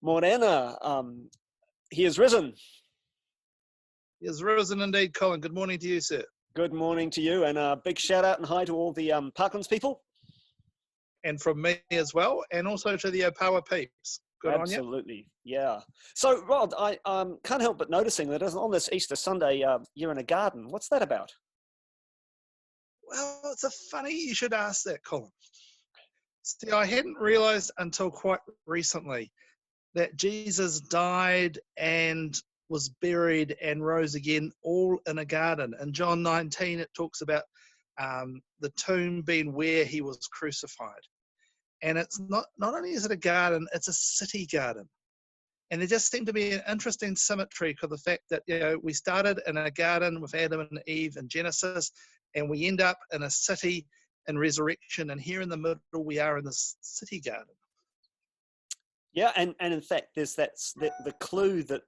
Morena, he is risen. He is risen indeed, Colin. Good morning to you, sir. Good morning to you, and a big shout out and hi to all the Parklands people. And from me as well, and also to the Opawa peeps. Good on you. Absolutely, yeah. So, Rod, I can't help but noticing that on this Easter Sunday, you're in a garden. What's that about? Well, it's a funny you should ask that, Colin. See, I hadn't realised until quite recently that Jesus died and was buried and rose again all in a garden. In John 19, it talks about the tomb being where he was crucified. And it's not only is it a garden, it's a city garden. And there just seemed to be an interesting symmetry to the fact that, we started in a garden with Adam and Eve in Genesis, and we end up in a city in resurrection. And here in the middle, we are in this city garden. Yeah, and in fact, there's the clue that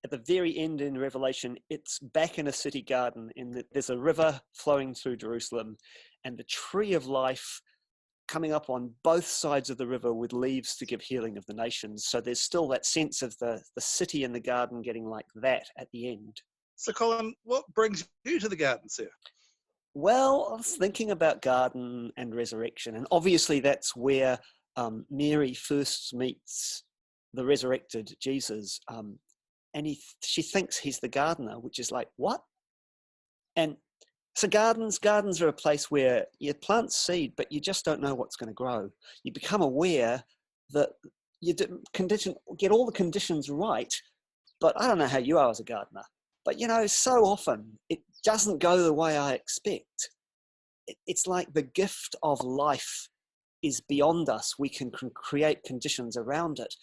at the very end in Revelation, it's back in a city garden, in that there's a river flowing through Jerusalem, and the tree of life coming up on both sides of the river with leaves to give healing of the nations. So there's still that sense of the city and the garden getting like that at the end. So, Colin, what brings you to the garden, sir? Well, I was thinking about garden and resurrection, and obviously that's where Mary first meets the resurrected Jesus, and she thinks he's the gardener, which is like, what? And so gardens are a place where you plant seed, but you just don't know what's going to grow. You become aware that you get all the conditions right, but I don't know how you are as a gardener, but so often it doesn't go the way I expect. It's like the gift of life is beyond us. We can create conditions around it,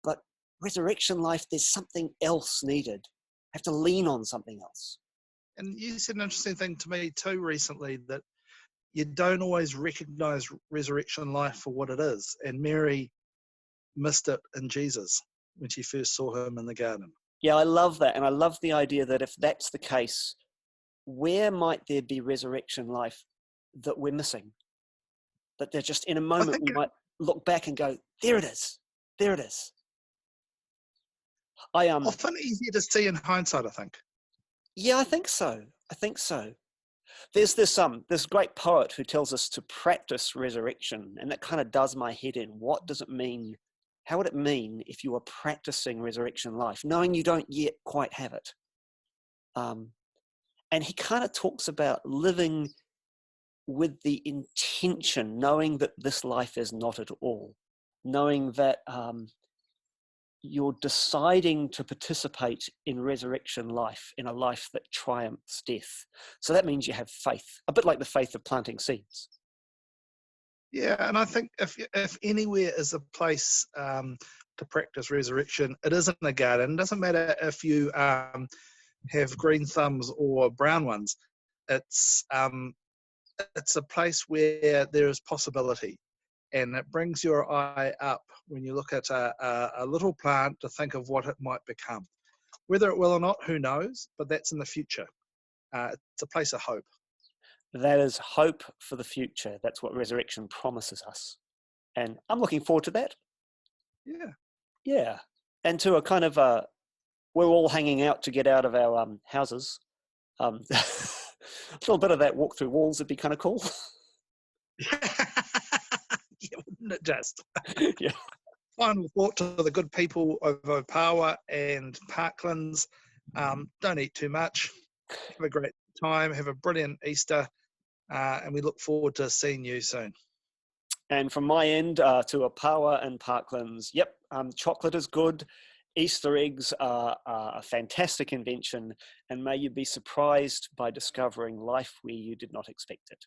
but resurrection life, there's something else needed. I have to lean on something else. And you said an interesting thing to me too recently, that you don't always recognize resurrection life for what it is. And Mary missed it in Jesus when she first saw him in the garden. Yeah, I love that. And I love the idea that if that's the case, where might there be resurrection life that we're missing? That they're just in a moment we might look back and go, there it is. There it is. Often easier to see in hindsight, I think. Yeah, I think so. There's this great poet who tells us to practice resurrection, and that kind of does my head in. What does it mean? How would it mean if you were practicing resurrection life, knowing you don't yet quite have it? And he kind of talks about living with the intention, knowing that this life is not at all, knowing that you're deciding to participate in resurrection life, in a life that triumphs death. So that means you have faith, a bit like the faith of planting seeds. Yeah, and I think if anywhere is a place to practice resurrection, it isn't a garden. It doesn't matter if you have green thumbs or brown ones. It's a place where there is possibility. And it brings your eye up when you look at a little plant to think of what it might become. Whether it will or not, who knows? But that's in the future. It's a place of hope. That is hope for the future. That's what resurrection promises us. And I'm looking forward to that. Yeah. Yeah. And to a kind of, we're all hanging out to get out of our houses. A little bit of that walk through walls would be kind of cool. Yeah, wouldn't it just? Yeah. Final thought to the good people of Opawa and Parklands. Don't eat too much. Have a great time. Have a brilliant Easter. And we look forward to seeing you soon. And from my end to Opawa and Parklands, yep, chocolate is good. Easter eggs are a fantastic invention. And may you be surprised by discovering life where you did not expect it.